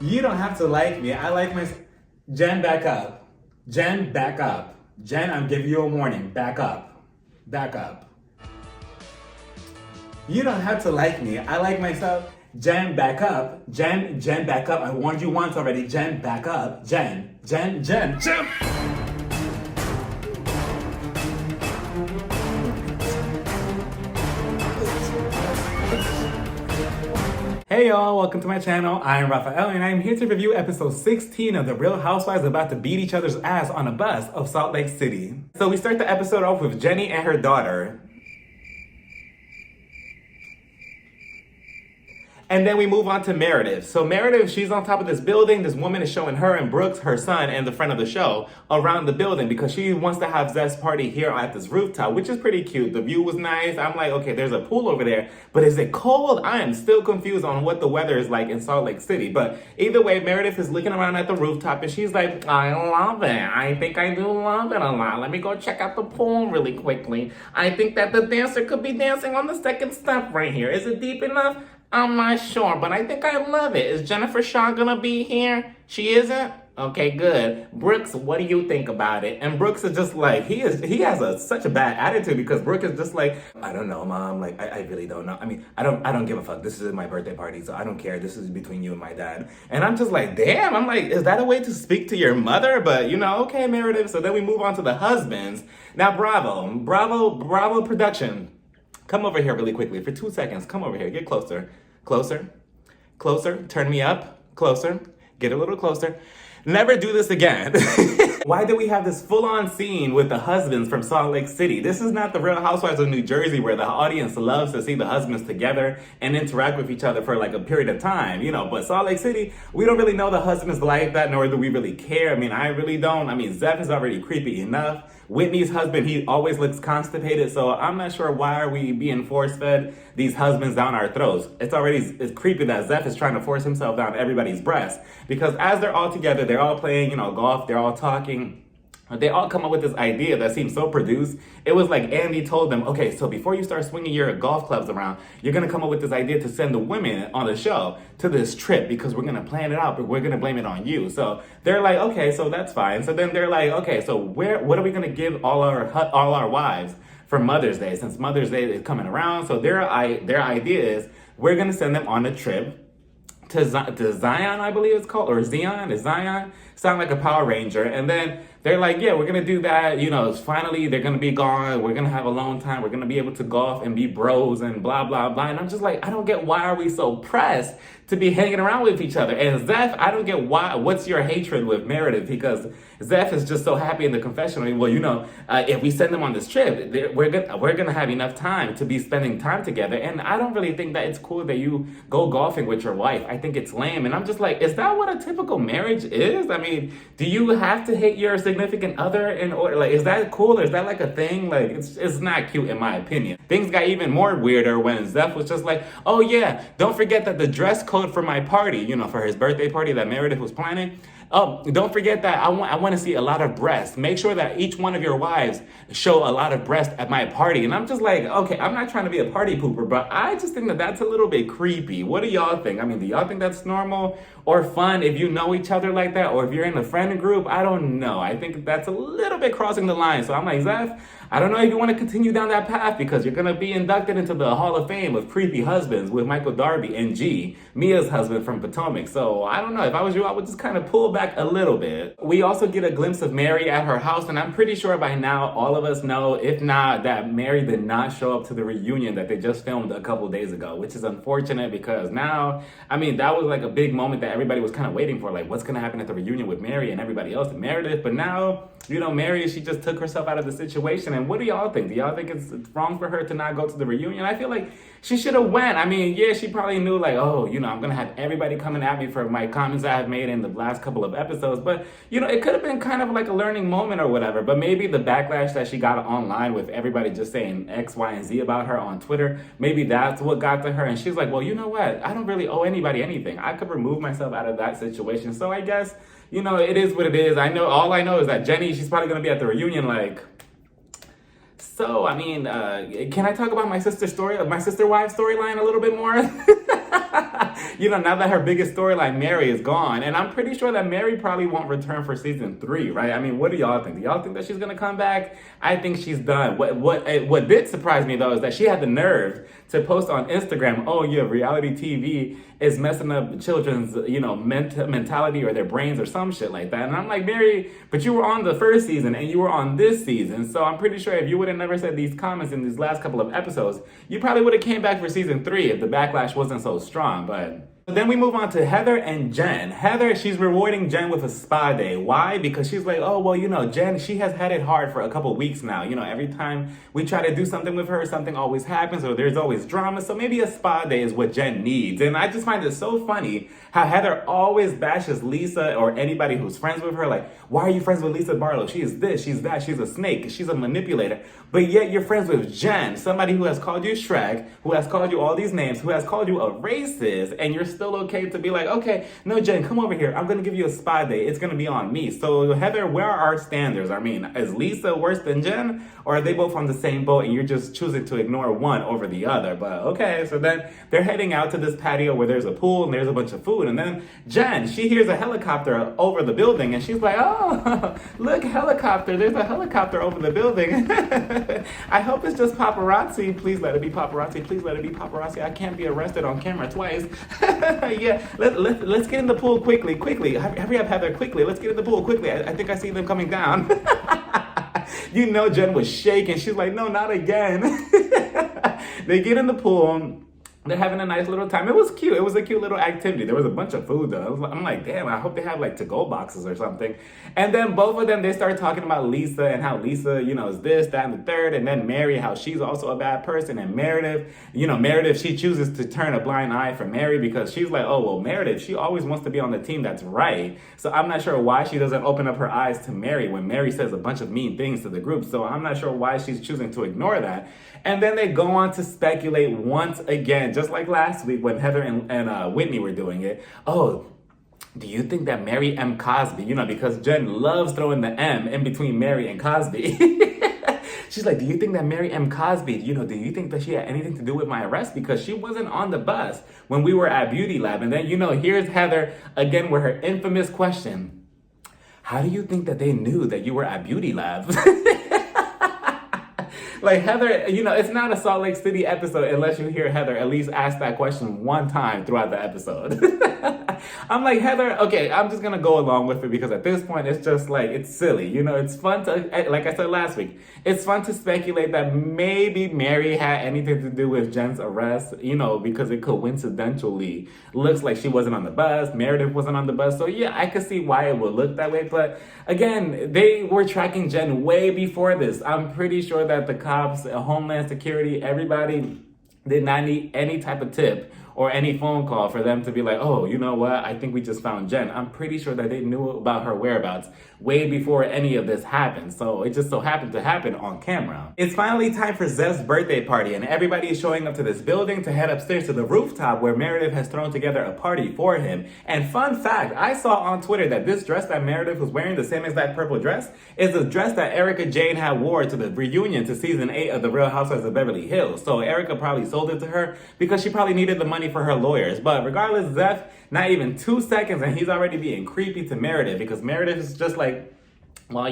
You don't have to like me. I like my... Jen, back up. Jen, back up. Jen, I'm giving you a warning. Back up. Back up. You don't have to like me. I like myself. Jen, back up. Jen, back up. I warned you once already. Jen, back up. Jen. Hey y'all, welcome to my channel. I'm Raphael and I'm here to review episode 16 of The Real Housewives about to beat each other's ass on a bus of Salt Lake City. So we start the episode off with Jenny and her daughter. And then we move on to Meredith. So Meredith, she's on top of this building. This woman is showing her and Brooks, her son, and the friend of the show around the building because she wants to have Zeb'S party here at this rooftop, which is pretty cute. The view was nice. I'm like, okay, there's a pool over there, but is it cold? I am still confused on what the weather is like in Salt Lake City. But either way, Meredith is looking around at the rooftop and she's like, I love it. I think I do love it a lot. Let me go check out the pool really quickly. I think that the dancer could be dancing on the second step right here. Is it deep enough? I'm not sure, but I think I love it. Is Jennifer Shaw gonna be here? She isn't? Okay, good. Brooks, what do you think about it? And Brooks is just like, he has such a bad attitude because Brooks is just like, I don't know, Mom. Like, I really don't know. I mean, I don't give a fuck. This is my birthday party, so I don't care. This is between you and my dad. And I'm just like, damn. I'm like, is that a way to speak to your mother? But you know, okay, Meredith. So then we move on to the husbands. Now, Bravo production. Come over here really quickly for 2 seconds. Come over here. Get closer. Closer. Turn me up. Closer. Get a little closer. Never do this again. Why do we have this full-on scene with the husbands from Salt Lake City? This is not the Real Housewives of New Jersey where the audience loves to see the husbands together and interact with each other for like a period of time, you know. But Salt Lake City, we don't really know the husbands like that, nor do we really care. I mean, I really don't. I mean, Zeph is already creepy enough. Whitney's husband, he always looks constipated, so I'm not sure why are we being force-fed these husbands down our throats. It's creepy that Zeph is trying to force himself down everybody's breast, because as they're all together, they're all playing, you know, golf, they're all talking. They all come up with this idea that seems so produced. It was like Andy told them, okay, so before you start swinging your golf clubs around, you're going to come up with this idea to send the women on the show to this trip because we're going to plan it out, but we're going to blame it on you. So they're like, okay, so that's fine. So then they're like, okay, so what are we going to give all our wives for Mother's Day, since Mother's Day is coming around? So their idea is we're going to send them on a trip to Zion, I believe it's called, or Zion. Is Zion? Sound like a Power Ranger. And then they're like, yeah, we're gonna do that. You know, finally they're gonna be gone. We're gonna have alone time. We're gonna be able to golf and be bros and blah, blah, blah. And I'm just like, I don't get why are we so pressed to be hanging around with each other. And Zeph, I don't get what's your hatred with Meredith, because Zeph is just so happy in the confessional. Well, you know, if we send them on this trip, we're gonna have enough time to be spending time together. And I don't really think that it's cool that you go golfing with your wife. I think it's lame. And I'm just like, is that what a typical marriage is? I mean, do you have to hate your significant other in order? Like, is that cool? Or is that like a thing? Like, it's not cute in my opinion. Things got even more weirder when Zeph was just like, oh yeah, don't forget that the dress code for my party, you know, for his birthday party that Meredith was planning, oh, don't forget that I want to see a lot of breasts. Make sure that each one of your wives show a lot of breasts at my party. And I'm just like, okay, I'm not trying to be a party pooper, but I just think that that's a little bit creepy. What do y'all think? I mean, do y'all think that's normal or fun if you know each other like that, or if you're in a friend group? I don't know. I think that's a little bit crossing the line. So I'm like, Zeph, I don't know if you want to continue down that path, because you're going to be inducted into the Hall of Fame of creepy husbands with Michael Darby and G, Mia's husband from Potomac. So I don't know. If I was you, I would just kind of pull back a little bit. We also get a glimpse of Mary at her house, and I'm pretty sure by now all of us know, if not, that Mary did not show up to the reunion that they just filmed a couple days ago, which is unfortunate, because now, I mean, that was like a big moment that everybody was kind of waiting for, like what's going to happen at the reunion with Mary and everybody else and Meredith. But now, you know, Mary, she just took herself out of the situation. And what do y'all think? Do y'all think it's wrong for her to not go to the reunion? I feel like she should have went. I mean, yeah, she probably knew like, oh, you know, I'm going to have everybody coming at me for my comments I have made in the last couple of episodes. But, you know, it could have been kind of like a learning moment or whatever. But maybe the backlash that she got online with everybody just saying X, Y, and Z about her on Twitter, maybe that's what got to her. And she's like, well, you know what? I don't really owe anybody anything. I could remove myself out of that situation. So I guess, you know, it is what it is. All I know is that Jenny, she's probably going to be at the reunion like, so, I mean, can I talk about my sister wife storyline a little bit more? Now that her biggest storyline, Mary, is gone. And I'm pretty sure that Mary probably won't return for season 3, right? I mean, what do y'all think? Do y'all think that she's gonna come back? I think she's done. What did surprise me though is that she had the nerve to post on Instagram, oh yeah, reality TV is messing up children's, mentality or their brains or some shit like that. And I'm like, Mary, but you were on the first season and you were on this season. So I'm pretty sure if you would have never said these comments in these last couple of episodes, you probably would have came back for season 3 if the backlash wasn't so strong. But then we move on to Heather and Jen. Heather, she's rewarding Jen with a spa day. Why? Because she's like, oh, well, Jen, she has had it hard for a couple weeks now. Every time we try to do something with her, something always happens or there's always drama. So maybe a spa day is what Jen needs. And I just find it so funny how Heather always bashes Lisa or anybody who's friends with her. Like, why are you friends with Lisa Barlow? She is this, she's that, she's a snake, she's a manipulator. But yet you're friends with Jen, somebody who has called you Shrek, who has called you all these names, who has called you a racist, and you're still okay to be like, okay, no, Jen, come over here. I'm going to give you a spa day. It's going to be on me. So, Heather, where are our standards? I mean, is Lisa worse than Jen? Or are they both on the same boat and you're just choosing to ignore one over the other? But okay, so then they're heading out to this patio where there's a pool and there's a bunch of food. And then Jen, she hears a helicopter over the building and she's like, oh, look, helicopter. There's a helicopter over the building. I hope it's just paparazzi. Please let it be paparazzi. Please let it be paparazzi. I can't be arrested on camera twice. Yeah, let's get in the pool quickly. Hurry up, Heather, quickly. Let's get in the pool quickly. I think I see them coming down. Jen was shaking. She's like, no, not again. They get in the pool. They're having a nice little time. It was cute. It was a cute little activity. There was a bunch of food though. I'm like, damn, I hope they have like to-go boxes or something. And then both of them, they start talking about Lisa and how Lisa, is this, that, and the third. And then Mary, how she's also a bad person. And Meredith, Meredith, she chooses to turn a blind eye for Mary because she's like, oh, well, Meredith, she always wants to be on the team that's right. So I'm not sure why she doesn't open up her eyes to Mary when Mary says a bunch of mean things to the group. So I'm not sure why she's choosing to ignore that. And then they go on to speculate once again, just like last week when Heather and Whitney were doing it. Oh, do you think that Mary M. Cosby, because Jen loves throwing the M in between Mary and Cosby. She's like, do you think that Mary M. Cosby, do you think that she had anything to do with my arrest? Because she wasn't on the bus when we were at Beauty Lab. And then, here's Heather again with her infamous question. How do you think that they knew that you were at Beauty Lab? Like, Heather, it's not a Salt Lake City episode unless you hear Heather at least ask that question one time throughout the episode. I'm like, Heather, okay, I'm just going to go along with it because at this point, it's just like, it's silly. It's fun to, like I said last week, it's fun to speculate that maybe Mary had anything to do with Jen's arrest, because it coincidentally looks like she wasn't on the bus, Meredith wasn't on the bus. So yeah, I could see why it would look that way. But again, they were tracking Jen way before this. I'm pretty sure that the cops, Homeland Security, everybody did not need any type of tip or any phone call for them to be like, oh, you know what? I think we just found Jen. I'm pretty sure that they knew about her whereabouts way before any of this happened. So it just so happened to happen on camera. It's finally time for Zeb's birthday party, and everybody is showing up to this building to head upstairs to the rooftop where Meredith has thrown together a party for him. And fun fact, I saw on Twitter that this dress that Meredith was wearing, the same exact purple dress, is the dress that Erica Jane had wore to the reunion to season 8 of The Real Housewives of Beverly Hills. So Erica probably sold it to her because she probably needed the money for her lawyers. But regardless, Zeb, not even 2 seconds and he's already being creepy to Meredith because Meredith is just like, well,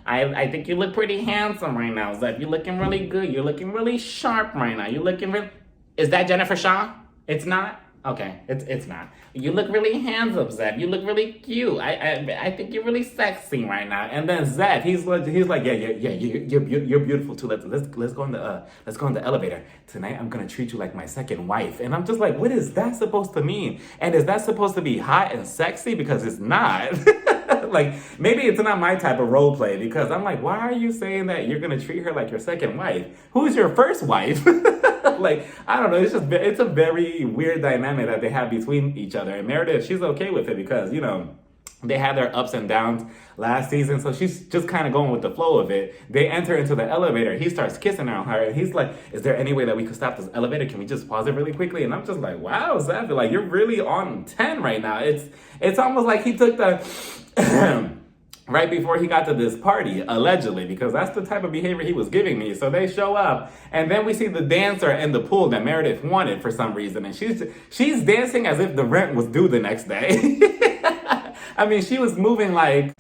I think you look pretty handsome right now, Zeb. You're looking really good. You're looking really sharp right now. You're looking really... Is that Jennifer Shaw? It's not? Okay, it's not. You look really handsome, Zeb. You look really cute. I think you're really sexy right now. And then Zeb, he's like, yeah, you're beautiful too. Let's go in the elevator tonight. I'm gonna treat you like my second wife. And I'm just like, what is that supposed to mean? And is that supposed to be hot and sexy? Because it's not. Like, maybe it's not my type of role play because I'm like, why are you saying that you're gonna treat her like your second wife? Who's your first wife? Like, I don't know. It's a very weird dynamic that they have between each other. And Meredith, she's okay with it because, they had their ups and downs last season, so she's just kind of going with the flow of it. They enter into the elevator. He starts kissing on her, and he's like, is there any way that we could stop this elevator? Can we just pause it really quickly? And I'm just like, wow, Zeb, like, you're really on 10 right now. It's almost like he took the right before he got to this party, allegedly, because that's the type of behavior he was giving me. So they show up, and then we see the dancer in the pool that Meredith wanted for some reason, and she's dancing as if the rent was due the next day. I mean, she was moving like...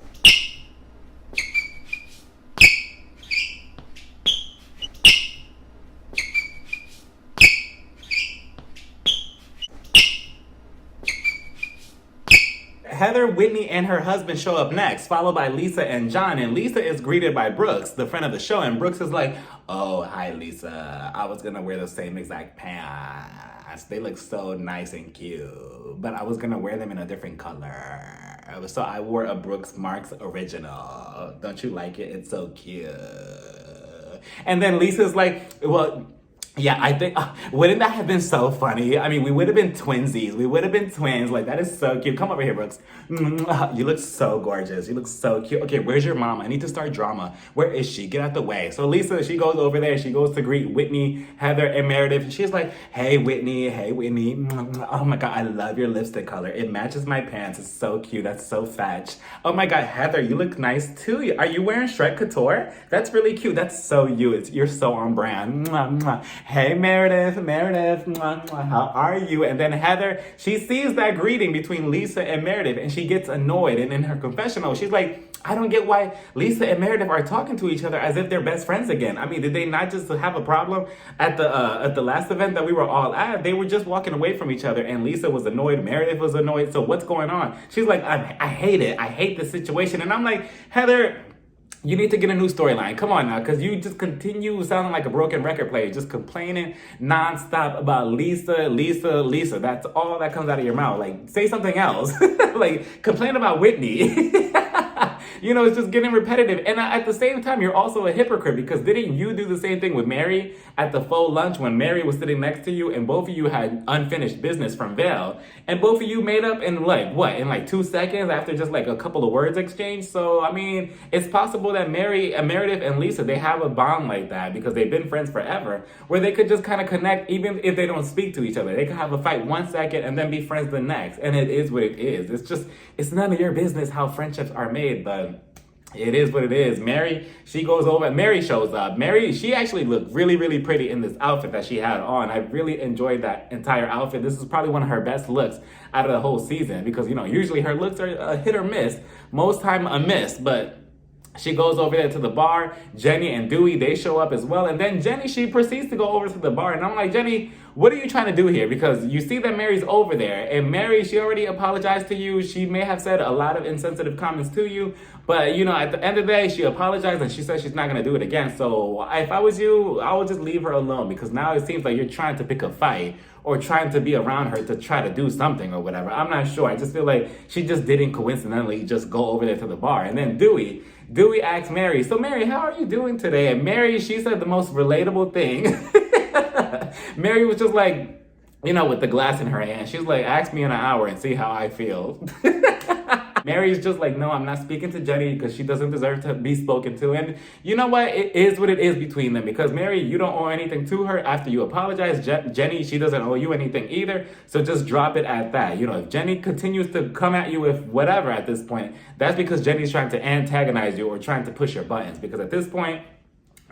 Heather, Whitney, and her husband show up next, followed by Lisa and John. And Lisa is greeted by Brooks, the friend of the show. And Brooks is like, oh, hi, Lisa. I was going to wear the same exact pants. They look so nice and cute. But I was going to wear them in a different color. So I wore a Brooks Marks original. Don't you like it? It's so cute. And then Lisa's like, well... yeah, I think, wouldn't that have been so funny? I mean, we would have been twinsies. We would have been twins. Like, that is so cute. Come over here, Brooks. You look so gorgeous. You look so cute. Okay, where's your mom? I need to start drama. Where is she? Get out the way. So Lisa, she goes over there. She goes to greet Whitney, Heather, and Meredith. And she's like, hey, Whitney. Hey, Whitney. Oh, my God. I love your lipstick color. It matches my pants. It's so cute. That's so fetch. Oh, my God. Heather, you look nice, too. Are you wearing Shrek Couture? That's really cute. That's so you. You're so on brand. Hey, Meredith, how are you? And then Heather, she sees that greeting between Lisa and Meredith, and she gets annoyed. And in her confessional, she's like, I don't get why Lisa and Meredith are talking to each other as if they're best friends again. I mean, did they not just have a problem at the last event that we were all at? They were just walking away from each other, and Lisa was annoyed, Meredith was annoyed. So what's going on? She's like, I hate it. I hate the situation. And I'm like, Heather, you need to get a new storyline. Come on now, because you just continue sounding like a broken record player, just complaining nonstop about Lisa. That's all that comes out of your mouth. Like, say something else. Like, complain about Whitney. You know, it's just getting repetitive. And at the same time, you're also a hypocrite, because didn't you do the same thing with Mary at the faux lunch when Mary was sitting next to you and both of you had unfinished business from Vail, and both of you made up in like 2 seconds after just like a couple of words exchanged? So, I mean, it's possible that Meredith and Lisa, they have a bond like that because they've been friends forever, where they could just kind of connect even if they don't speak to each other. They could have a fight 1 second and then be friends the next. And it is what it is. It's none of your business how friendships are made, but it is what it is. Mary, she goes over. Mary shows up. Mary, she actually looked really, really pretty in this outfit that she had on. I really enjoyed that entire outfit. This is probably one of her best looks out of the whole season because, you know, usually her looks are a hit or miss. Most time a miss, but she goes over there to the bar. Jenny and Dewey, they show up as well. And then Jenny, she proceeds to go over to the bar. And I'm like, Jenny, what are you trying to do here? Because you see that Mary's over there. And Mary, she already apologized to you. She may have said a lot of insensitive comments to you. But, you know, at the end of the day, she apologized and she said she's not going to do it again. So if I was you, I would just leave her alone. Because now it seems like you're trying to pick a fight or trying to be around her to try to do something or whatever. I'm not sure. I just feel like she just didn't coincidentally just go over there to the bar. And then Dewey asked Mary, so Mary, how are you doing today? And Mary, she said the most relatable thing. Mary was just like, you know, with the glass in her hand. She's like, ask me in an hour and see how I feel. Mary's just like, no, I'm not speaking to Jenny because she doesn't deserve to be spoken to. And you know what? It is what it is between them because Mary, you don't owe anything to her after you apologize. Jenny, she doesn't owe you anything either. So just drop it at that. You know, if Jenny continues to come at you with whatever at this point, that's because Jenny's trying to antagonize you or trying to push your buttons. Because at this point,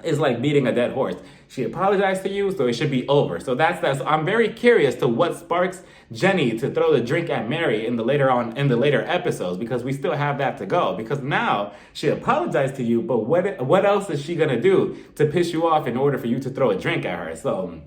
it's like beating a dead horse. She apologized to you, so it should be over. So that's that. So I'm very curious to what sparks Jenny to throw the drink at Mary in the later episodes, because we still have that to go. Because now she apologized to you, but what else is she gonna do to piss you off in order for you to throw a drink at her? So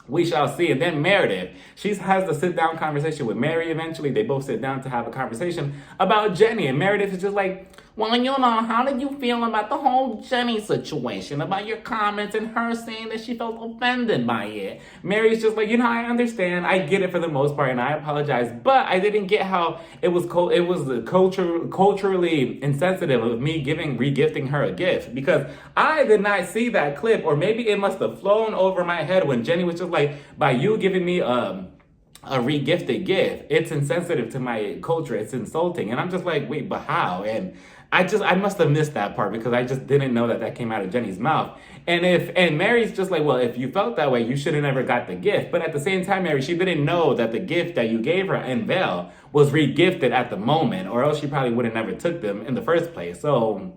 we shall see. And then Meredith, she has the sit-down conversation with Mary eventually. They both sit down to have a conversation about Jenny. And Meredith is just like, well, you know, how did you feel about the whole Jenny situation, about your comments and her saying that she felt offended by it? Mary's just like, you know, I understand. I get it for the most part, and I apologize. But I didn't get how it was culturally insensitive of me regifting her a gift, because I did not see that clip, or maybe it must have flown over my head when Jenny was just like, by you giving me a regifted gift. It's insensitive to my culture. It's insulting. And I'm just like, wait, but how? And I must have missed that part because I just didn't know that that came out of Jenny's mouth. And Mary's just like, well, if you felt that way, you should have never got the gift. But at the same time, Mary, she didn't know that the gift that you gave her in Vail was regifted at the moment, or else she probably would have never took them in the first place. So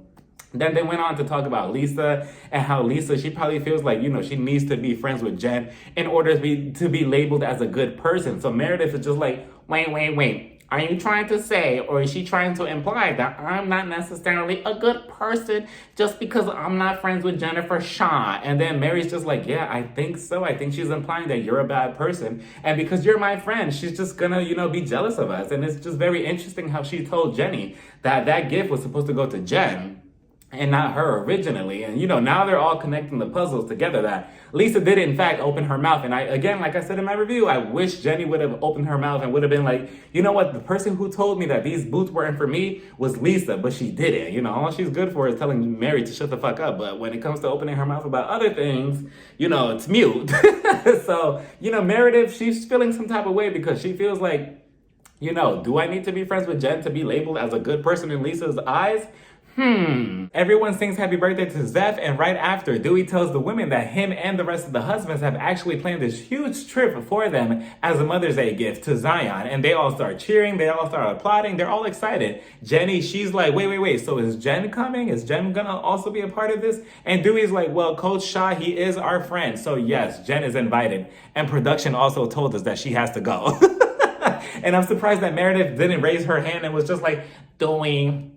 then they went on to talk about Lisa and how Lisa, she probably feels like, she needs to be friends with Jen in order to be labeled as a good person. So Meredith is just like, wait. Are you trying to say, or is she trying to imply that I'm not necessarily a good person just because I'm not friends with Jennifer Shaw? And then Mary's just like, yeah, I think so. I think she's implying that you're a bad person. And because you're my friend, she's just gonna, be jealous of us. And it's just very interesting how she told Jenny that that gift was supposed to go to Jen and not her originally. And now they're all connecting the puzzles together that Lisa did in fact open her mouth. And again, like I said in my review, I wish Jenny would have opened her mouth and would have been like, you know what, the person who told me that these boots weren't for me was Lisa, but she didn't. All she's good for is telling Mary to shut the fuck up. But when it comes to opening her mouth about other things, it's mute. So, Meredith, she's feeling some type of way because she feels like, do I need to be friends with Jen to be labeled as a good person in Lisa's eyes? Everyone sings happy birthday to Zeph, and right after, Dewey tells the women that him and the rest of the husbands have actually planned this huge trip for them as a Mother's Day gift to Zion. And they all start cheering, they all start applauding, they're all excited. Jenny, she's like, wait, so is Jen coming? Is Jen gonna also be a part of this? And Dewey's like, well, Coach Shaw, he is our friend. So yes, Jen is invited. And production also told us that she has to go. And I'm surprised that Meredith didn't raise her hand and was just like, Dewey,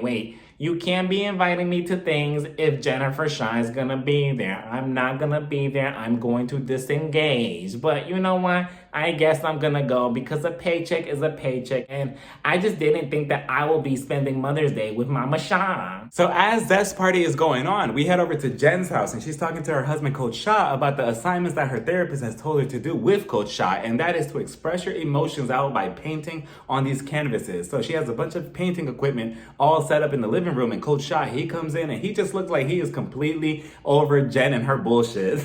wait. You can't be inviting me to things if Jennifer Shaw is gonna be there. I'm not gonna be there. I'm going to disengage. But you know what? I guess I'm gonna go because a paycheck is a paycheck. And I just didn't think that I will be spending Mother's Day with Mama Shaw. So as Zeth's party is going on, we head over to Jen's house and she's talking to her husband, Coach Shaw, about the assignments that her therapist has told her to do with Coach Shaw. And that is to express your emotions out by painting on these canvases. So she has a bunch of painting equipment all set up in the living room, and Coach Shaw, he comes in and he just looks like he is completely over Jen and her bullshit.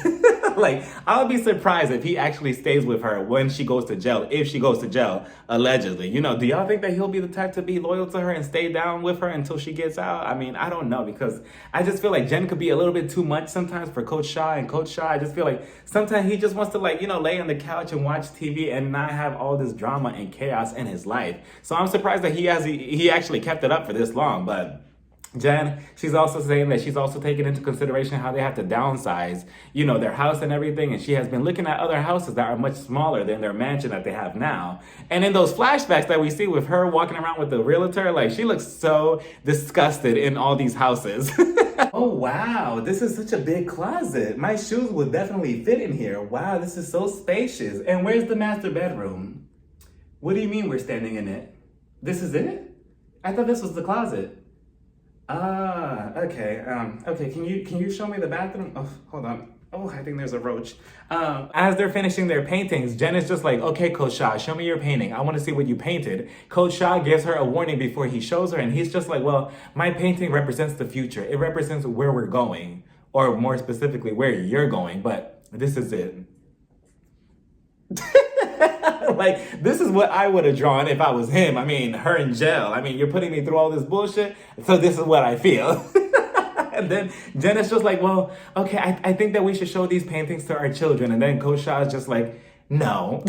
Like, I would be surprised if he actually stays with her when she goes to jail, if she goes to jail, allegedly. Do y'all think that he'll be the type to be loyal to her and stay down with her until she gets out? I mean, I don't know, because I just feel like Jen could be a little bit too much sometimes for Coach Shaw, and Coach Shaw, I just feel like sometimes he just wants to lay on the couch and watch TV and not have all this drama and chaos in his life. So I'm surprised that he actually kept it up for this long, but Jen, she's also saying that she's also taking into consideration how they have to downsize, their house and everything. And she has been looking at other houses that are much smaller than their mansion that they have now. And in those flashbacks that we see with her walking around with the realtor, she looks so disgusted in all these houses. Oh, wow. This is such a big closet. My shoes would definitely fit in here. Wow, this is so spacious. And where's the master bedroom? What do you mean we're standing in it? This is it? I thought this was the closet. Okay. Okay, can you show me the bathroom? Oh, hold on. Oh, I think there's a roach. As they're finishing their paintings, Jen is just like, okay, Coach Shaw, show me your painting. I want to see what you painted. Coach Shaw gives her a warning before he shows her, and he's just like, well, my painting represents the future. It represents where we're going, or more specifically, where you're going, but this is it. This is what I would have drawn if I was him. I mean, her in jail. I mean, you're putting me through all this bullshit, so this is what I feel. And then Jen is just like, well, okay, I think that we should show these paintings to our children. And then Coach Shaw is just like, no.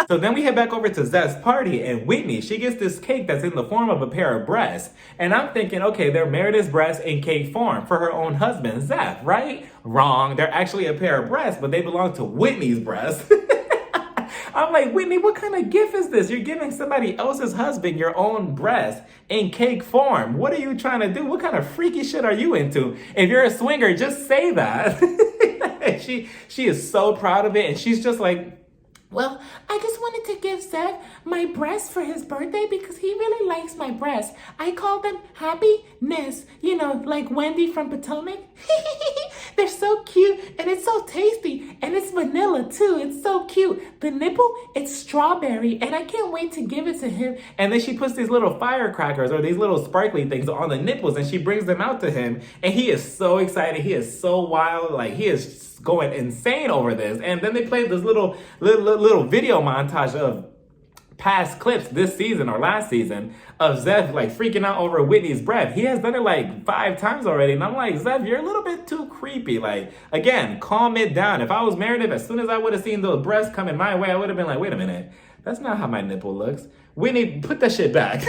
So then we head back over to Zeth's party, and Whitney, she gets this cake that's in the form of a pair of breasts. And I'm thinking, okay, they're Meredith's breasts in cake form for her own husband, Zeth, right? Wrong. They're actually a pair of breasts, but they belong to Whitney's breasts. I'm like, Whitney, what kind of gift is this? You're giving somebody else's husband your own breast in cake form. What are you trying to do? What kind of freaky shit are you into? If you're a swinger, just say that. She is so proud of it, and she's just like, well, I just wanted to give Zeth my breasts for his birthday because he really likes my breasts. I call them happiness, like Wendy from Potomac. they're so cute, and it's so tasty, and it's vanilla too. It's so cute. The nipple, it's strawberry, and I can't wait to give it to him. And then she puts these little firecrackers or these little sparkly things on the nipples and she brings them out to him. And he is so excited. He is so wild. Like, he is going insane over this. And then they played this little video montage of past clips this season or last season of Zeb like freaking out over Whitney's breath. He has done it like 5 times already. And I'm like, Zeb, you're a little bit too creepy. Like, again, calm it down. If I was Meredith, as soon as I would have seen those breasts coming my way, I would have been like, wait a minute. That's not how my nipple looks. Whitney, put that shit back.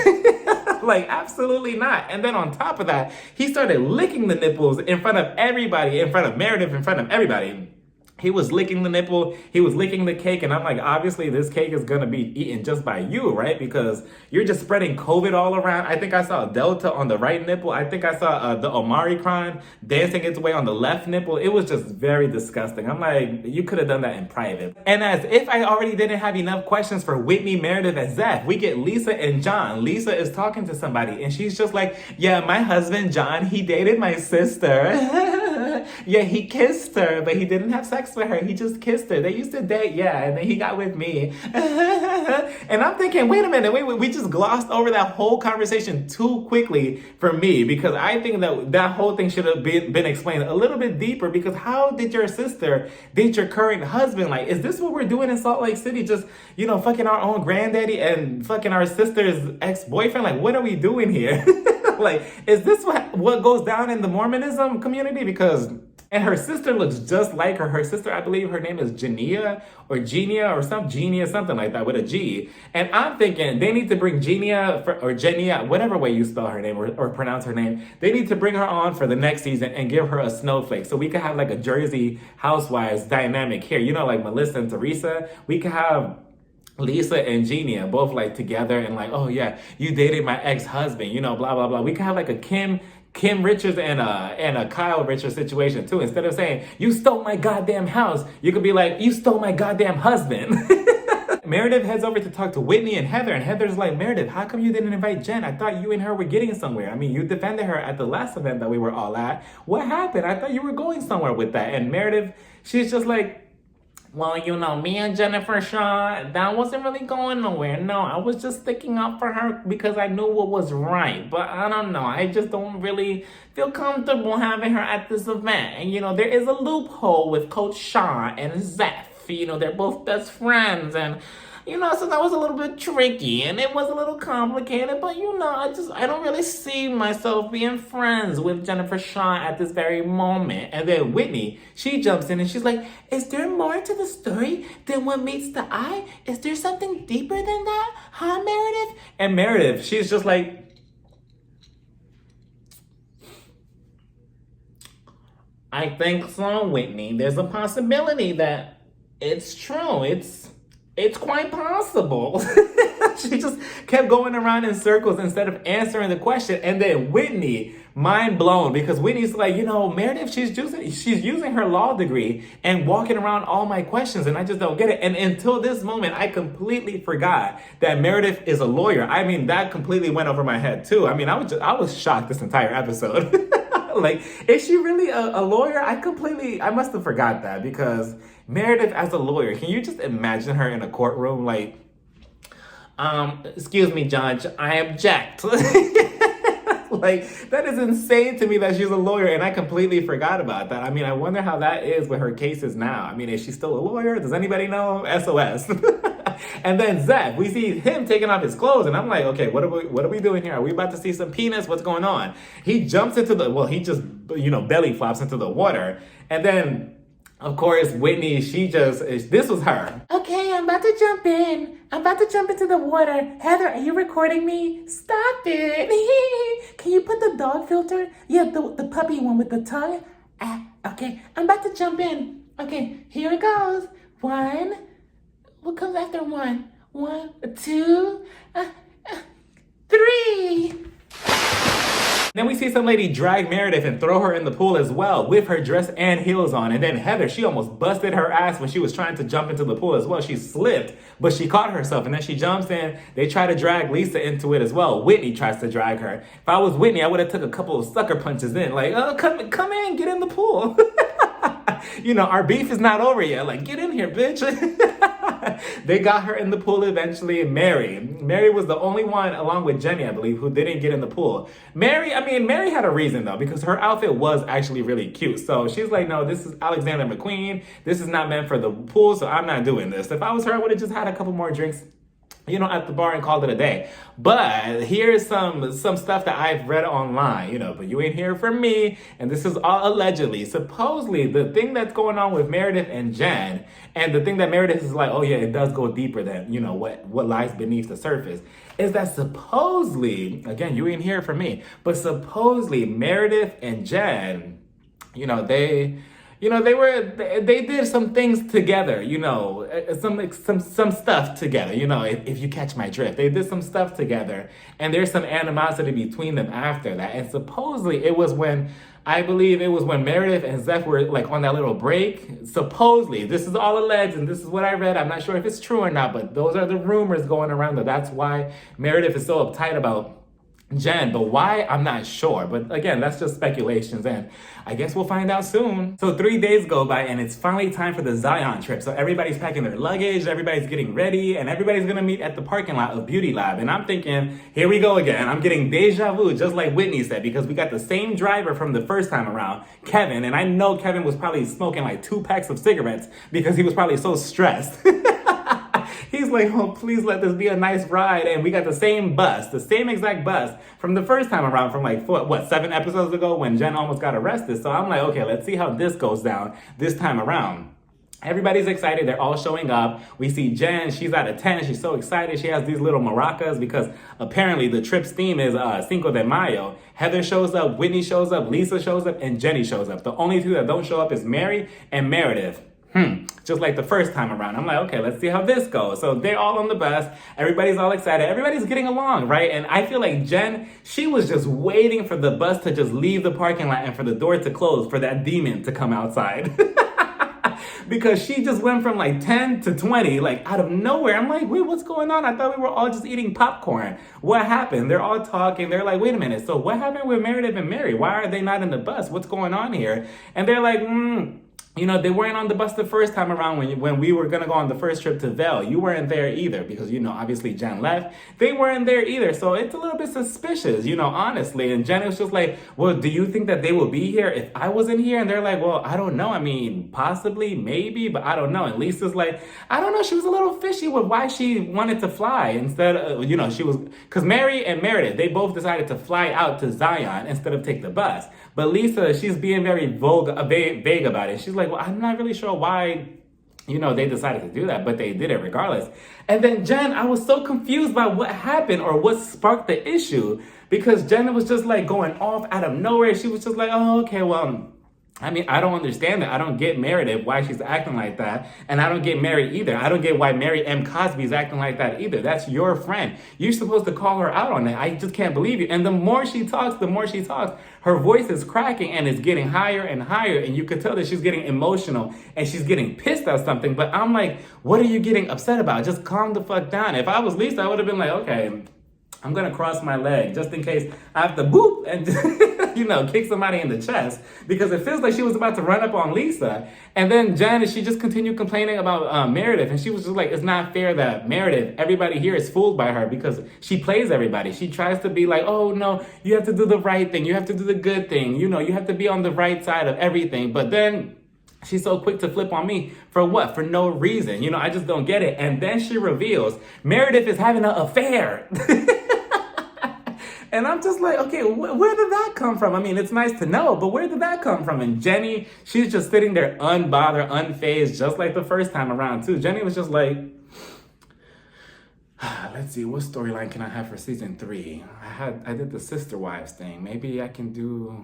Like, absolutely not. And then on top of that, he started licking the nipples in front of everybody, in front of Meredith, in front of everybody. He was licking the nipple, he was licking the cake, and I'm like, obviously this cake is gonna be eaten just by you, right? Because you're just spreading COVID all around. I think I saw Delta on the right nipple. I think I saw the Omicron dancing its way on the left nipple. It was just very disgusting. I'm like, you could have done that in private. And as if I already didn't have enough questions for Whitney, Meredith, and Zeb, we get Lisa and John. Lisa is talking to somebody, and she's just like, yeah, my husband, John, he dated my sister. Yeah, he kissed her, but he didn't have sex with her. He just kissed her. They used to date, yeah, and then he got with me. And I'm thinking, wait a minute, we just glossed over that whole conversation too quickly for me, because I think that whole thing should have been explained a little bit deeper, because how did your sister date your current husband? Like, is this what we're doing in Salt Lake City? Just, fucking our own granddaddy and fucking our sister's ex-boyfriend? Like, what are we doing here? Like, is this what goes down in the Mormonism community? And her sister looks just like her. Her sister, I believe her name is Genia or Genia, something like that with a G. And I'm thinking they need to bring Genia or Genia, whatever way you spell her name or pronounce her name. They need to bring her on for the next season and give her a snowflake. So we could have like a Jersey Housewives dynamic here. Like Melissa and Teresa. We could have Lisa and Genia both like together and like, oh yeah, you dated my ex-husband, blah, blah, blah. We could have like a Kim Richards and a Kyle Richards situation too. Instead of saying, you stole my goddamn house, you could be like, you stole my goddamn husband. Meredith heads over to talk to Whitney and Heather, and Heather's like, Meredith, how come you didn't invite Jen? I thought you and her were getting somewhere. I mean, you defended her at the last event that we were all at. What happened? I thought you were going somewhere with that. And Meredith, she's just like, well, me and Jennifer Shaw, that wasn't really going nowhere. No, I was just sticking up for her because I knew what was right. But I don't know. I just don't really feel comfortable having her at this event. And, there is a loophole with Coach Shaw and Zeph. They're both best friends. And, so that was a little bit tricky and it was a little complicated. But, I don't really see myself being friends with Jennifer Shaw at this very moment. And then Whitney, she jumps in and she's like, is there more to the story than what meets the eye? Is there something deeper than that? Huh, Meredith? And Meredith, she's just like, I think so, Whitney. There's a possibility that it's true. It's quite possible. She just kept going around in circles instead of answering the question. And then Whitney, mind blown, because Whitney's like, Meredith, she's using her law degree and walking around all my questions, and I just don't get it. And until this moment, I completely forgot that Meredith is a lawyer. I mean, that completely went over my head too. I mean, I was shocked this entire episode. Like, is she really a lawyer? I must have forgot that, because Meredith as a lawyer, can you just imagine her in a courtroom like, excuse me, Judge, I object. Like, that is insane to me that she's a lawyer, and I completely forgot about that. I mean, I wonder how that is with her cases now. I mean, is she still a lawyer? Does anybody know? SOS. And then Zeb, we see him taking off his clothes, and I'm like, okay, what are we doing here? Are we about to see some penis? What's going on? He jumps into he just, belly flops into the water. And then, of course, Whitney, this was her. Okay, I'm about to jump in. I'm about to jump into the water. Heather, are you recording me? Stop it. Can you put the dog filter? Yeah, the puppy one with the tongue. Okay, I'm about to jump in. Okay, here it goes. 1. What comes after 1? 1, 2, 3. Then we see some lady drag Meredith and throw her in the pool as well with her dress and heels on. And then Heather, she almost busted her ass when she was trying to jump into the pool as well. She slipped, but she caught herself. And then she jumps in. They try to drag Lisa into it as well. Whitney tries to drag her. If I was Whitney, I would have took a couple of sucker punches in. Like, come in, get in the pool. You know, our beef is not over yet. Like, get in here, bitch. They got her in the pool eventually. Mary was the only one, along with Jenny, I believe, who didn't get in the pool. Mary had a reason though, because her outfit was actually really cute. So she's like, no, this is Alexander McQueen. This is not meant for the pool, so I'm not doing this. If I was her, I would have just had a couple more drinks, you know, at the bar and called it a day. But here's some stuff that I've read online, you know, but you ain't hear from me. And this is all allegedly. Supposedly, the thing that's going on with Meredith and Jen, and the thing that Meredith is like, oh yeah, it does go deeper than, you know, what lies beneath the surface, is that supposedly, again, you ain't hear from me, but supposedly Meredith and Jen, you know, they did some things together, you know, some stuff together, you know, if you catch my drift. They did some stuff together, and there's some animosity between them after that. And supposedly I believe it was when Meredith and Zeph were like on that little break. Supposedly, this is all alleged, and this is what I read. I'm not sure if it's true or not, but those are the rumors going around that's why Meredith is so uptight about Jen, but why, I'm not sure. But again, that's just speculations, and I guess we'll find out soon. So 3 days go by, and it's finally time for the Zion trip. So everybody's packing their luggage, everybody's getting ready, and everybody's gonna meet at the parking lot of Beauty Lab. And I'm thinking, here we go again. I'm getting deja vu, just like Whitney said, because we got the same driver from the first time around, Kevin, and I know Kevin was probably smoking like 2 packs of cigarettes because he was probably so stressed. He's like, oh, please let this be a nice ride. And we got the same bus, the same exact bus from the first time around, from like, 7 episodes ago when Jen almost got arrested. So I'm like, okay, let's see how this goes down this time around. Everybody's excited. They're all showing up. We see Jen. She's out of 10. She's so excited. She has these little maracas because apparently the trip's theme is Cinco de Mayo. Heather shows up, Whitney shows up, Lisa shows up, and Jenny shows up. The only 2 that don't show up is Mary and Meredith. Just like the first time around. I'm like, okay, let's see how this goes. So they're all on the bus. Everybody's all excited. Everybody's getting along, right? And I feel like Jen, she was just waiting for the bus to just leave the parking lot and for the door to close for that demon to come outside. Because she just went from like 10 to 20, like out of nowhere. I'm like, wait, what's going on? I thought we were all just eating popcorn. What happened? They're all talking. They're like, wait a minute. So what happened with Meredith and Mary? Why are they not in the bus? What's going on here? And they're like, you know, they weren't on the bus the first time around when we were going to go on the first trip to Vail. You weren't there either because, you know, obviously Jen left. They weren't there either. So it's a little bit suspicious, you know, honestly. And Jen was just like, well, do you think that they will be here if I wasn't here? And they're like, well, I don't know. I mean, possibly, maybe, but I don't know. And Lisa's like, I don't know. She was a little fishy with why she wanted to fly instead of, you know, because Mary and Meredith, they both decided to fly out to Zion instead of take the bus. But Lisa, she's being very vague about it. She's like, well, I'm not really sure why, you know, they decided to do that, but they did it regardless. And then Jen, I was so confused by what happened or what sparked the issue, because Jen was just like going off out of nowhere. She was just like, oh, okay, well, I mean, I don't understand that. I don't get Meredith, why she's acting like that. And I don't get Mary either. I don't get why Mary M. Cosby's acting like that either. That's your friend. You're supposed to call her out on that. I just can't believe you. And the more she talks, her voice is cracking and it's getting higher and higher. And you could tell that she's getting emotional and she's getting pissed at something. But I'm like, what are you getting upset about? Just calm the fuck down. If I was Lisa, I would have been like, okay, I'm going to cross my leg just in case I have to boop and, you know, kick somebody in the chest, because it feels like she was about to run up on Lisa. And then Jen, she just continued complaining about Meredith. And she was just like, it's not fair that Meredith, everybody here is fooled by her because she plays everybody. She tries to be like, oh, no, you have to do the right thing. You have to do the good thing. You know, you have to be on the right side of everything. But then she's so quick to flip on me for what? For no reason. You know, I just don't get it. And then she reveals Meredith is having an affair. And I'm just like, okay, where did that come from? I mean, it's nice to know, but where did that come from? And Jenny, she's just sitting there unbothered, unfazed, just like the first time around too. Jenny was just like, let's see, what storyline can I have for season 3? I did the Sister Wives thing. Maybe I can do,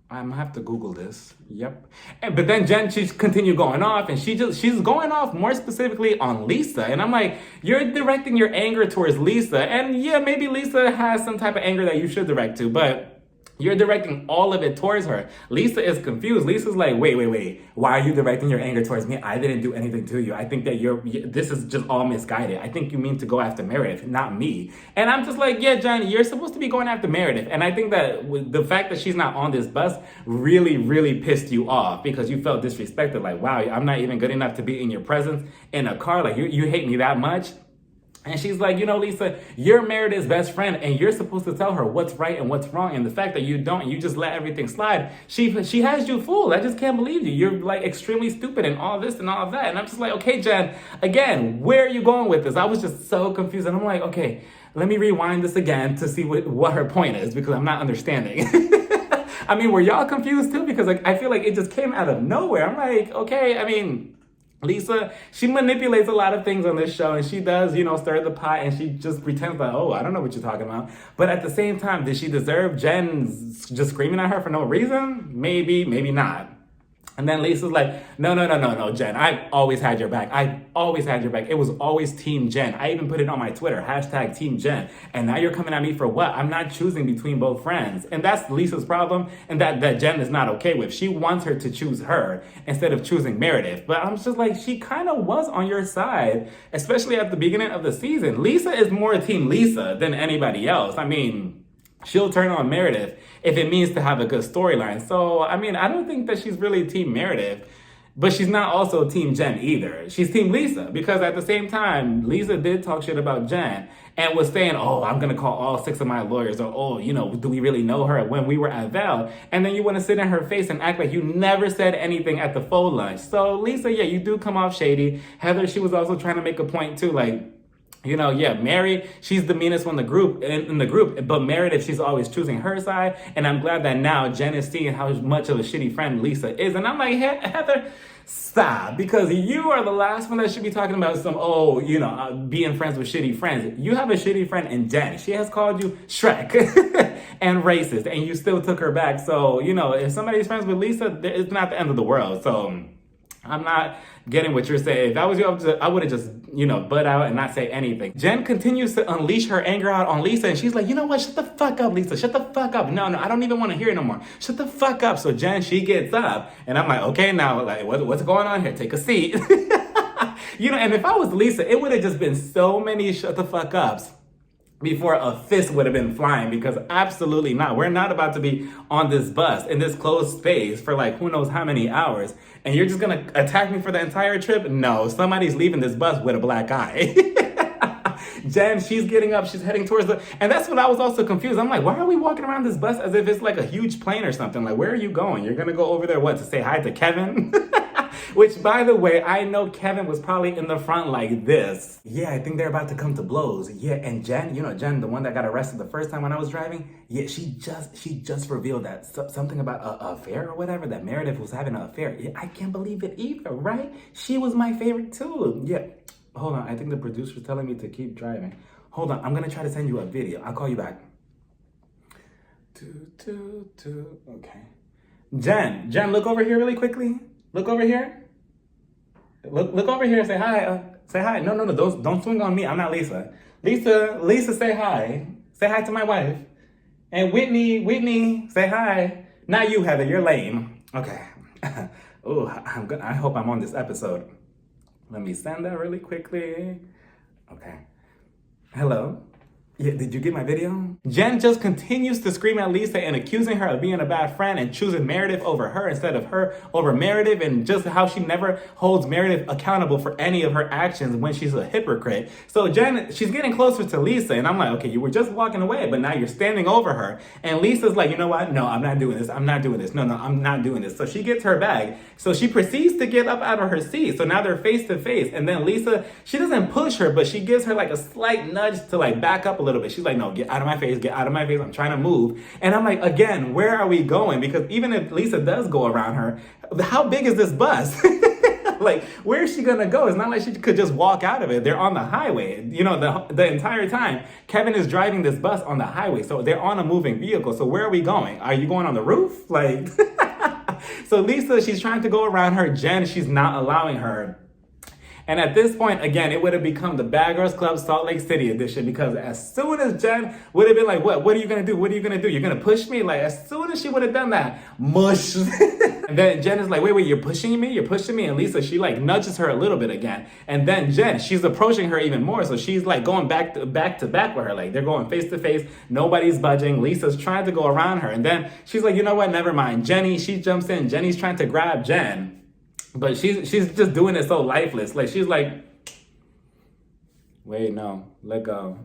I'm gonna have to Google this. Yep. But then Jen, she's continued going off, and she's going off more specifically on Lisa. And I'm like, you're directing your anger towards Lisa. And yeah, maybe Lisa has some type of anger that you should direct to, but You're directing all of it towards her. Lisa is confused. Lisa's like, wait. Why are you directing your anger towards me? I didn't do anything to you. I think that this is just all misguided. I think you mean to go after Meredith, not me. And I'm just like, yeah, Jen, you're supposed to be going after Meredith. And I think that the fact that she's not on this bus really, really pissed you off because you felt disrespected. Like, wow, I'm not even good enough to be in your presence in a car. Like, you hate me that much? And she's like, you know, Lisa, you're Meredith's best friend and you're supposed to tell her what's right and what's wrong. And the fact that you don't, and you just let everything slide, she has you fooled. I just can't believe you. You're like extremely stupid and all this and all of that. And I'm just like, okay, Jen, again, where are you going with this? I was just so confused. And I'm like, okay, let me rewind this again to see what her point is because I'm not understanding. I mean, were y'all confused too? Because like, I feel like it just came out of nowhere. I'm like, okay, I mean, Lisa, she manipulates a lot of things on this show and she does, you know, stir the pot and she just pretends like, oh, I don't know what you're talking about. But at the same time, did she deserve Jen just screaming at her for no reason? Maybe, maybe not. And then Lisa's like, no, Jen, I've always had your back. I've always had your back. It was always Team Jen. I even put it on my Twitter, hashtag Team Jen. And now you're coming at me for what? I'm not choosing between both friends. And that's Lisa's problem and that Jen is not okay with. She wants her to choose her instead of choosing Meredith. But I'm just like, she kind of was on your side, especially at the beginning of the season. Lisa is more Team Lisa than anybody else. I mean, she'll turn on Meredith if it means to have a good storyline. So, I mean, I don't think that she's really Team Meredith, but she's not also Team Jen either. She's Team Lisa because at the same time, Lisa did talk shit about Jen and was saying, oh, I'm going to call all 6 of my lawyers or, oh, you know, do we really know her when we were at Val? And then you want to sit in her face and act like you never said anything at the faux lunch. So, Lisa, yeah, you do come off shady. Heather, she was also trying to make a point too, like, you know, yeah, Mary, she's the meanest one in the group, but Meredith, she's always choosing her side. And I'm glad that now Jen is seeing how much of a shitty friend Lisa is. And I'm like, Heather, stop, because you are the last one that should be talking about some, oh, you know, being friends with shitty friends. You have a shitty friend in Jen. She has called you Shrek and racist, and you still took her back. So, you know, if somebody's friends with Lisa, it's not the end of the world. So I'm not getting what you're saying. If that was you, I would have just, you know, butt out and not say anything. Jen continues to unleash her anger out on Lisa, and she's like, you know what? Shut the fuck up, Lisa. Shut the fuck up. No, I don't even want to hear it no more. Shut the fuck up. So Jen, she gets up, and I'm like, okay, now, like, what's going on here? Take a seat. You know, and if I was Lisa, it would have just been so many shut the fuck ups before a fist would have been flying, because absolutely not. We're not about to be on this bus in this closed space for like who knows how many hours, and you're just gonna attack me for the entire trip? No, somebody's leaving this bus with a black eye. Jen, she's getting up, she's heading towards and that's what I was also confused. I'm like, why are we walking around this bus as if it's like a huge plane or something? Like, where are you going? You're gonna go over there, what, to say hi to Kevin? Which, by the way, I know Kevin was probably in the front like this. Yeah, I think they're about to come to blows. Yeah, and Jen, you know, Jen, the one that got arrested the first time when I was driving, yeah, she just revealed that something about an affair or whatever, that Meredith was having an affair. Yeah, I can't believe it either, right? She was my favorite too. Yeah, hold on, I think the producer's telling me to keep driving. Hold on, I'm gonna try to send you a video. I'll call you back. Okay. Jen, look over here really quickly. Look over here. Look over here. Say hi. Say hi. No. Don't swing on me. I'm not Lisa. Lisa, say hi. Say hi to my wife. And Whitney, say hi. Not you, Heather. You're lame. Okay. Oh, I hope I'm on this episode. Let me send that really quickly. Okay. Hello. Yeah, did you get my video? Jen just continues to scream at Lisa and accusing her of being a bad friend and choosing Meredith over her instead of her over Meredith, and just how she never holds Meredith accountable for any of her actions when she's a hypocrite. So Jen, she's getting closer to Lisa, and I'm like, okay, you were just walking away, but now you're standing over her. And Lisa's like, you know what? No, I'm not doing this. I'm not doing this. No, I'm not doing this. So she gets her bag. So she proceeds to get up out of her seat. So now they're face to face. And then Lisa, she doesn't push her, but she gives her like a slight nudge to like back up a little bit. She's like, no, get out of my face, get out of my face. I'm trying to move. And I'm like, again, where are we going? Because even if Lisa does go around her, how big is this bus? Like, where is she gonna go? It's not like she could just walk out of it. They're on the highway. You know, the entire time, Kevin is driving this bus on the highway. So they're on a moving vehicle. So where are we going? Are you going on the roof? Like, so Lisa, she's trying to go around her. Jen, she's not allowing her. And at this point, again, it would have become the Bad Girls Club Salt Lake City edition, because as soon as Jen would have been like, what are you going to do? What are you going to do? You're going to push me? Like, as soon as she would have done that, mush. And then Jen is like, wait, you're pushing me? You're pushing me? And Lisa, she like nudges her a little bit again. And then Jen, she's approaching her even more. So she's like going back to back with her. Like they're going face to face. Nobody's budging. Lisa's trying to go around her. And then she's like, you know what? Never mind. Jenny, she jumps in. Jenny's trying to grab Jen. But she's just doing it so lifeless. Like she's like, wait, no, let go.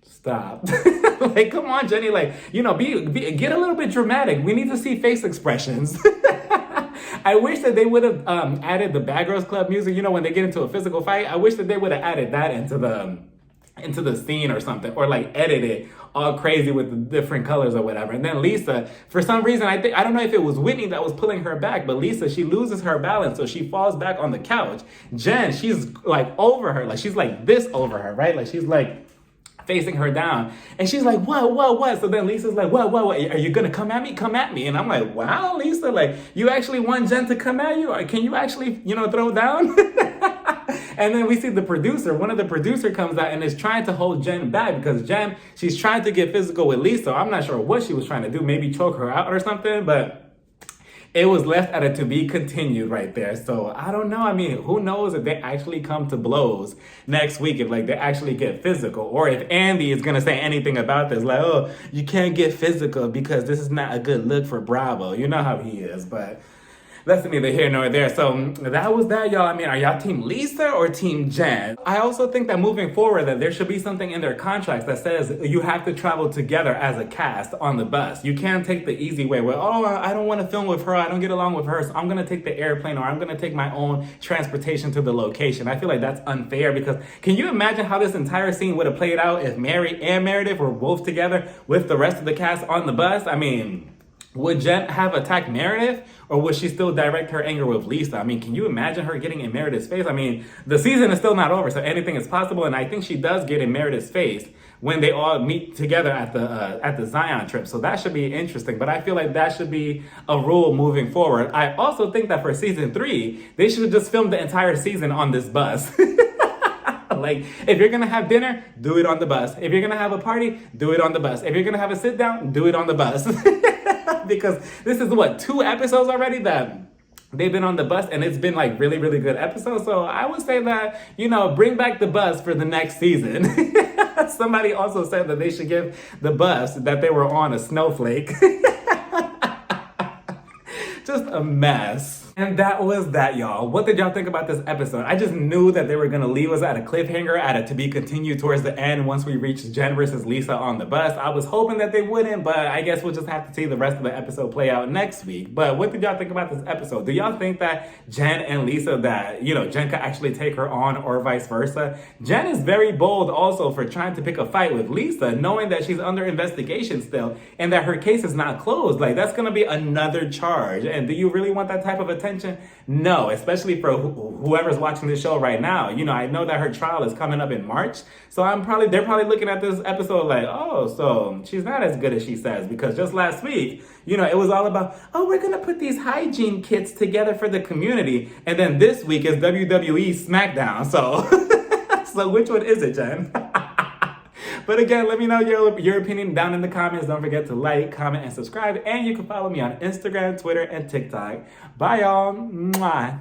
Stop. Like, come on, Jenny. Like, you know, get a little bit dramatic. We need to see face expressions. I wish that they would have added the Bad Girls Club music, you know, when they get into a physical fight. I wish that they would have added that into the scene or something, or like edit it all crazy with the different colors or whatever. And then Lisa, for some reason, I don't know if it was Whitney that was pulling her back, but Lisa, she loses her balance, so she falls back on the couch. Jen, she's like over her, like she's like this over her, right? Like she's like facing her down, and she's like, what? So then Lisa's like, what? Are you gonna come at me? Come at me. And I'm like, wow, Lisa, like you actually want Jen to come at you? Or can you actually, you know, throw down? And then we see the producer, one of the producer comes out and is trying to hold Jen back, because Jen, she's trying to get physical with Lisa. I'm not sure what she was trying to do, maybe choke her out or something, but it was left at a to be continued right there. So I don't know. I mean, who knows if they actually come to blows next week, if like they actually get physical, or if Andy is going to say anything about this, like, oh, you can't get physical because this is not a good look for Bravo. You know how he is, but that's neither here nor there. So that was that, y'all. I mean, are y'all team Lisa or team Jen? I also think that moving forward, that there should be something in their contracts that says you have to travel together as a cast on the bus. You can't take the easy way where, oh, I don't want to film with her, I don't get along with her, so I'm going to take the airplane, or I'm going to take my own transportation to the location. I feel like that's unfair, because can you imagine how this entire scene would have played out if Mary and Meredith were both together with the rest of the cast on the bus? I mean, would Jen have attacked Meredith, or would she still direct her anger with Lisa? I mean, can you imagine her getting in Meredith's face? I mean, the season is still not over, so anything is possible. And I think she does get in Meredith's face when they all meet together at the Zion trip. So that should be interesting. But I feel like that should be a rule moving forward. I also think that for season 3, they should have just filmed the entire season on this bus. Like, if you're gonna have dinner, do it on the bus. If you're gonna have a party, do it on the bus. If you're gonna have a sit down, do it on the bus. Because this is what, 2 episodes already that they've been on the bus, and it's been like really, really good episodes. So I would say that, you know, bring back the bus for the next season. Somebody also said that they should give the bus that they were on a snowflake. Just a mess. And that was that, y'all. What did y'all think about this episode? I just knew that they were going to leave us at a cliffhanger, at a to be continued towards the end once we reached Jen versus Lisa on the bus. I was hoping that they wouldn't, but I guess we'll just have to see the rest of the episode play out next week. But what did y'all think about this episode? Do y'all think that Jen and Lisa, that, you know, Jen could actually take her on, or vice versa? Jen is very bold also for trying to pick a fight with Lisa, knowing that she's under investigation still and that her case is not closed. Like, that's going to be another charge. And do you really want that type of attention? No, especially for whoever's watching this show right now. You know, I know that her trial is coming up in March, so they're probably looking at this episode like, oh, so she's not as good as she says, because just last week, you know, it was all about, oh, we're gonna put these hygiene kits together for the community, and then this week is WWE SmackDown. So, so which one is it, Jen? But again, let me know your opinion down in the comments. Don't forget to like, comment, and subscribe. And you can follow me on Instagram, Twitter, and TikTok. Bye, y'all. Mwah.